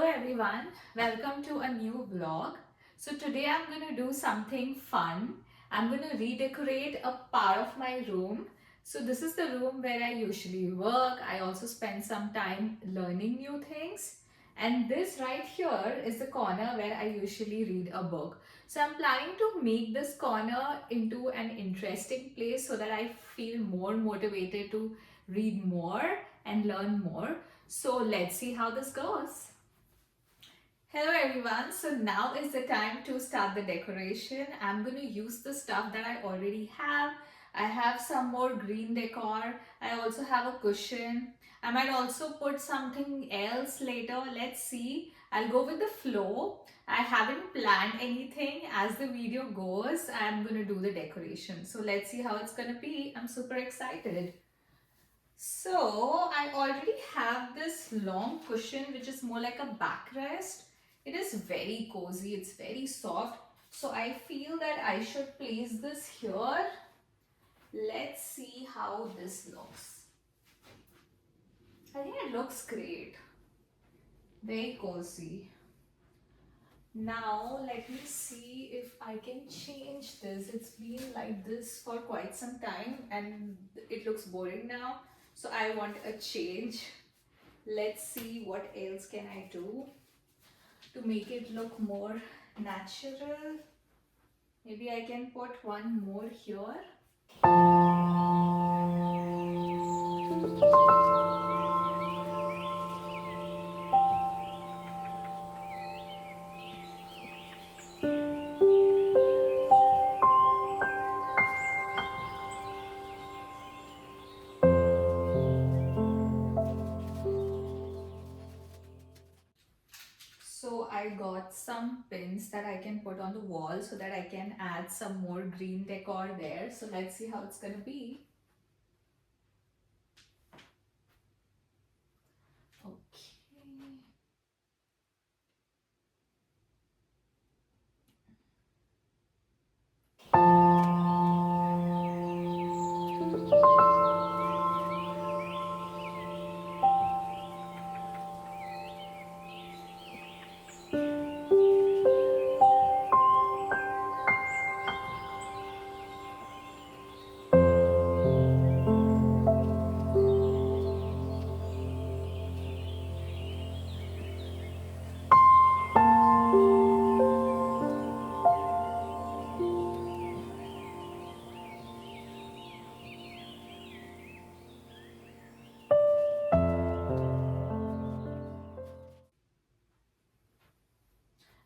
everyone, welcome to a new vlog. So today I'm going to do something fun. I'm going to redecorate a part of my room. So this is the room where I usually work. I also spend some time learning new things. And this right here is the corner where I usually read a book. So I'm planning to make this corner into an interesting place so that I feel more motivated to read more and learn more. So let's see how this goes. Hello everyone, so now is the time to start the decoration. I'm going to use the stuff that I already have. I have some more green decor. I also have a cushion. I might also put something else later. Let's see. I'll go with the flow. I haven't planned anything. As the video goes, I'm going to do the decoration. So let's see how it's going to be. I'm super excited. So I already have this long cushion which is more like a backrest. It is very cozy, it's very soft. So I feel that I should place this here. Let's see how this looks. I think it looks great. Very cozy. Now let me see if I can change this. It's been like this for quite some time and it looks boring now. So I want a change. Let's see what else can I do to make it look more natural. Maybe I can put one more here. So I got some pins that I can put on the wall so that I can add some more green decor there. So let's see how it's gonna be. Okay.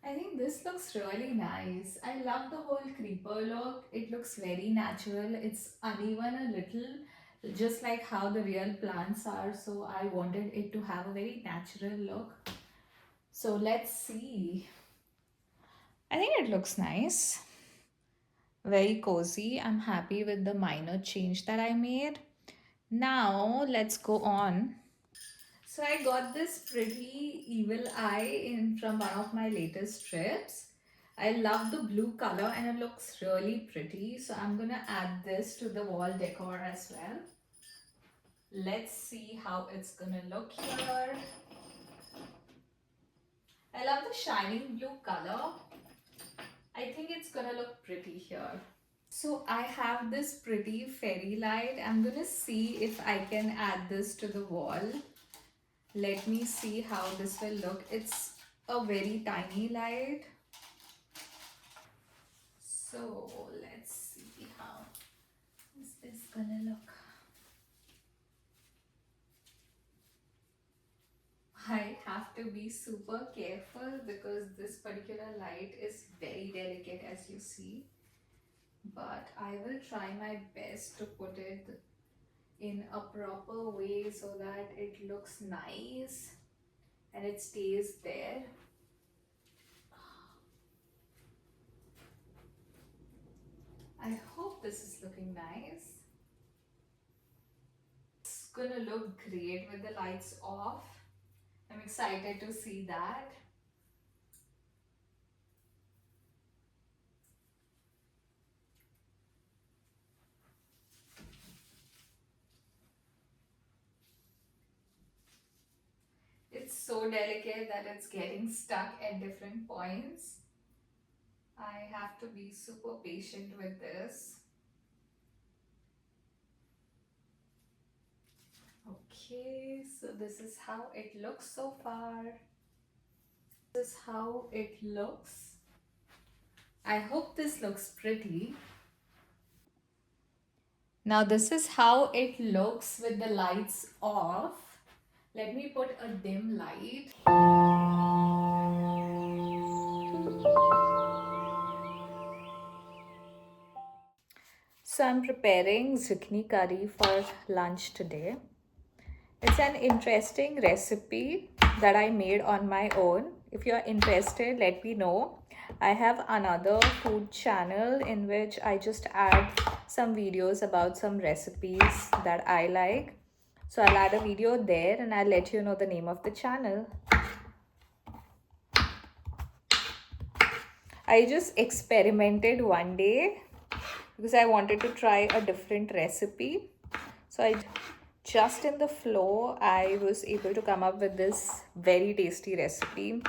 I think this looks really nice. I love the whole creeper look. It looks very natural. It's uneven a little, just like how the real plants are. So I wanted it to have a very natural look. So let's see. I think it looks nice. Very cozy. I'm happy with the minor change that I made. Now let's go on. So I got this pretty evil eye in from one of my latest trips. I love the blue color and it looks really pretty. So I'm gonna add this to the wall decor as well. Let's see how it's gonna look here. I love the shining blue color. I think it's gonna look pretty here. So I have this pretty fairy light. I'm gonna see if I can add this to the wall. Let me see how this will look. It's a very tiny light. So let's see how is this gonna look. I have to be super careful because this particular light is very delicate, as you see. But I will try my best to put it in a proper way so that it looks nice and it stays there. I hope this is looking nice. It's gonna look great with the lights off. I'm excited to see that. It's so delicate that it's getting stuck at different points. I have to be super patient with this. Okay, so this is how it looks so far. This is how it looks. I hope this looks pretty. Now this is how it looks with the lights off. Let me put a dim light. So I'm preparing zucchini curry for lunch today. It's an interesting recipe that I made on my own. If you're interested, let me know. I have another food channel in which I just add some videos about some recipes that I like. So I'll add a video there and I'll let you know the name of the channel. I just experimented one day because I wanted to try a different recipe. So I just in the flow, I was able to come up with this very tasty recipe.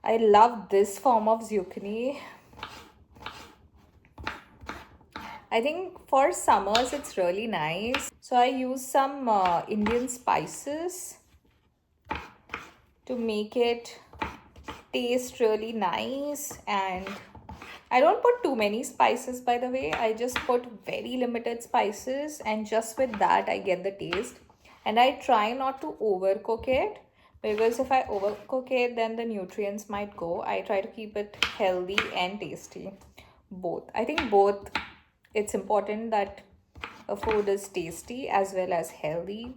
I love this form of zucchini. I think for summers it's really nice. So I use some Indian spices to make it taste really nice, and I don't put too many spices, by the way. I just put very limited spices, and just with that I get the taste. And I try not to overcook it, because if I overcook it then the nutrients might go. I try to keep it healthy and tasty. Both. I think both. It's important that a food is tasty as well as healthy.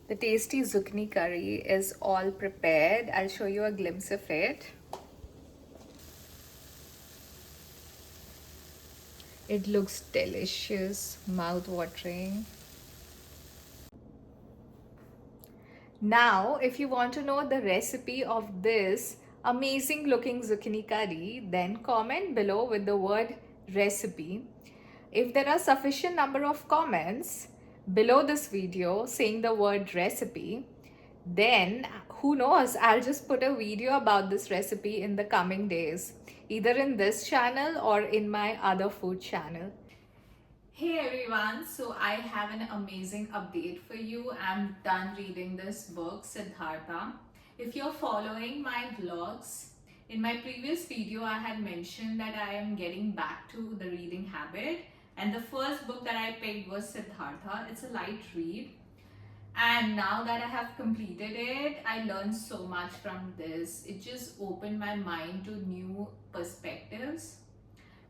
The tasty zucchini curry is all prepared. I'll show you a glimpse of it. It looks delicious, mouth-watering. Now, if you want to know the recipe of this amazing looking zucchini curry, then comment below with the word recipe. If there are sufficient number of comments below this video saying the word recipe, then who knows, I'll just put a video about this recipe in the coming days, either in this channel or in my other food channel. Hey everyone, so I have an amazing update for you. I'm done reading this book, Siddhartha. If you're following my vlogs, in my previous video I had mentioned that I am getting back to the reading habit, and the first book that I picked was Siddhartha. It's a light read, and now that I have completed it, I learned so much from this. It just opened my mind to new perspectives.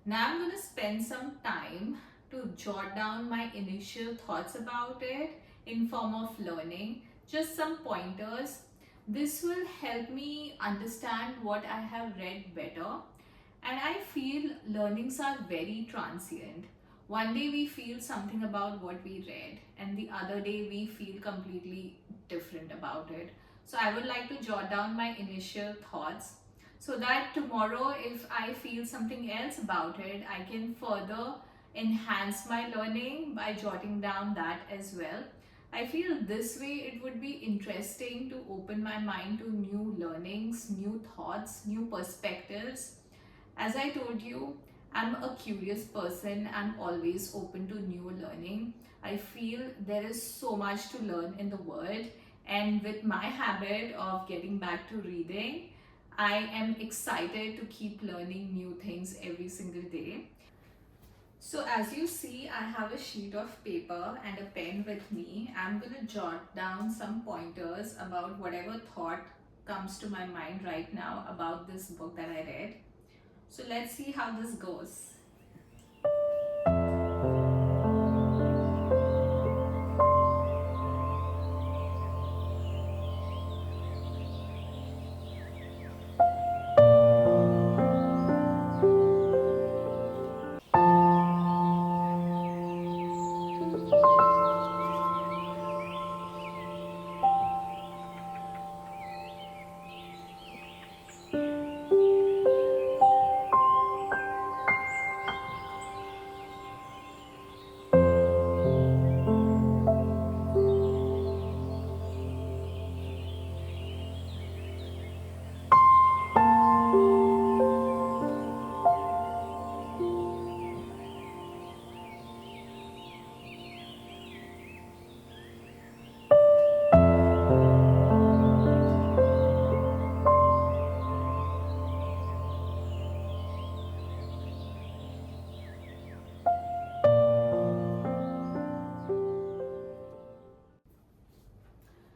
Now I'm going to spend some time to jot down my initial thoughts about it in form of learning, just some pointers. This will help me understand what I have read better, and I feel learnings are very transient. One day we feel something about what we read, and the other day we feel completely different about it. So I would like to jot down my initial thoughts so that tomorrow, if I feel something else about it, I can further enhance my learning by jotting down that as well. I feel this way it would be interesting to open my mind to new learnings, new thoughts, new perspectives. As I told you, I'm a curious person. I'm always open to new learning. I feel there is so much to learn in the world, and with my habit of getting back to reading, I am excited to keep learning new things every single day. So as you see, I have a sheet of paper and a pen with me. I'm going to jot down some pointers about whatever thought comes to my mind right now about this book that I read. So let's see how this goes.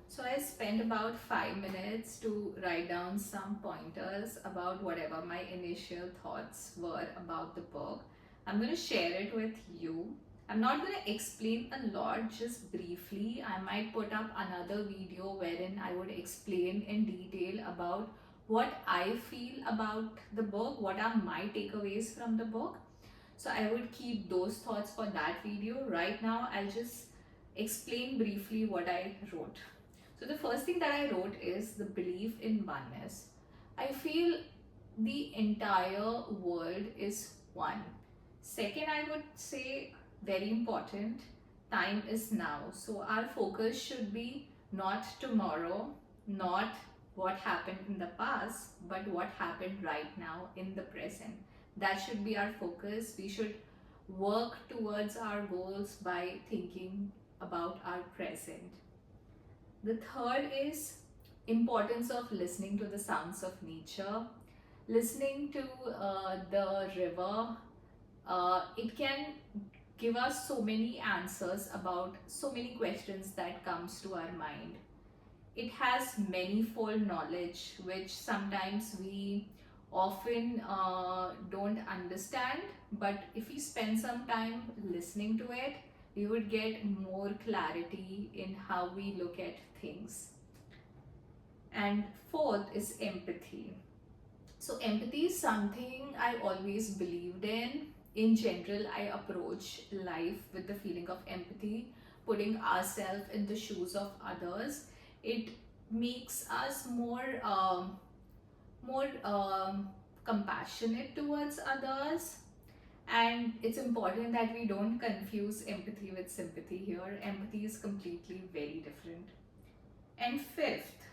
So I spent about 5 minutes to write down some pointers about whatever my initial thoughts were about the book. I'm going to share it with you. I'm not going to explain a lot, just briefly. I might put up another video wherein I would explain in detail about what I feel about the book, what are my takeaways from the book. So I would keep those thoughts for that video. Right now, I'll just explain briefly what I wrote. So the first thing that I wrote is the belief in oneness. I feel the entire world is one. Second, I would say very important, time is now. So our focus should be not tomorrow, not what happened in the past, but what happened right now in the present. That should be our focus. We should work towards our goals by thinking about our present. The third is importance of listening to the sounds of nature. Listening to the river, it can give us so many answers about so many questions that comes to our mind. It has manifold knowledge which sometimes we often don't understand, but if we spend some time listening to it, we would get more clarity in how we look at things. And fourth is empathy. So empathy is something I always believed in. In general, I approach life with the feeling of empathy, putting ourselves in the shoes of others. It makes us more compassionate towards others. And it's important that we don't confuse empathy with sympathy here. Empathy is completely very different. And fifth,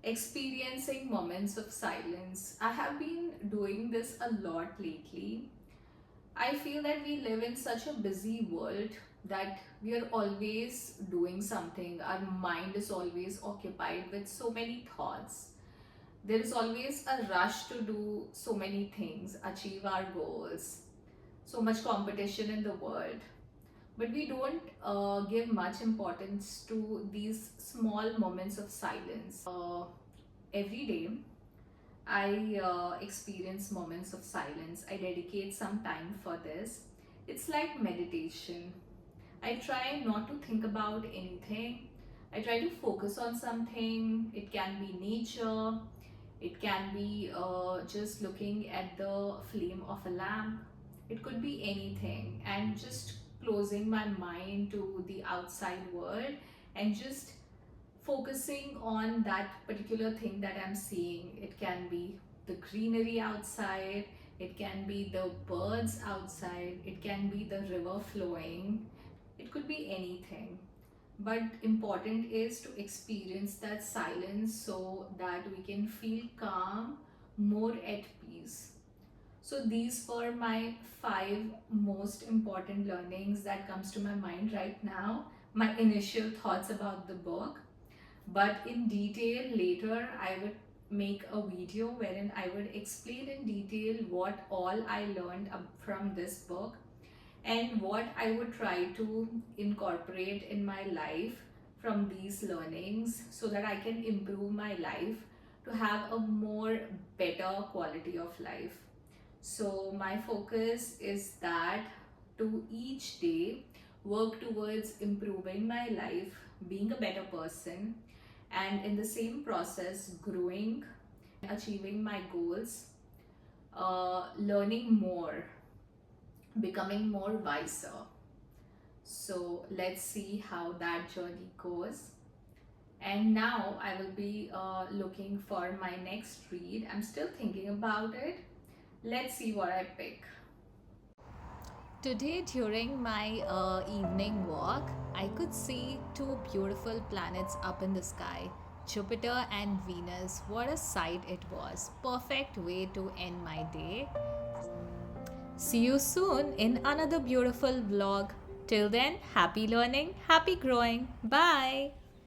experiencing moments of silence. I have been doing this a lot lately. I feel that we live in such a busy world that we are always doing something. Our mind is always occupied with so many thoughts. There is always a rush to do so many things, achieve our goals, so much competition in the world. But we don't give much importance to these small moments of silence. Every day, I experience moments of silence. I dedicate some time for this. It's like meditation. I try not to think about anything. I try to focus on something. It can be nature, it can be just looking at the flame of a lamp. It could be anything, and just closing my mind to the outside world and just focusing on that particular thing that I'm seeing. It can be the greenery outside, it can be the birds outside, it can be the river flowing, it could be anything. but important is to experience that silence so that we can feel calm, more at peace. So these were my 5 most important learnings that comes to my mind right now, my initial thoughts about the book. But in detail later I would make a video wherein I would explain in detail what all I learned from this book and what I would try to incorporate in my life from these learnings so that I can improve my life to have a more better quality of life. So my focus is that to each day work towards improving my life, being a better person, and in the same process growing, achieving my goals, learning more, becoming more wiser. So let's see how that journey goes. And now I will be looking for my next read. I'm still thinking about it. Let's see what I pick. Today, during my evening walk, I could see 2 beautiful planets up in the sky, Jupiter and Venus. What a sight it was! Perfect way to end my day. See you soon in another beautiful vlog. Till then, happy learning, happy growing. Bye.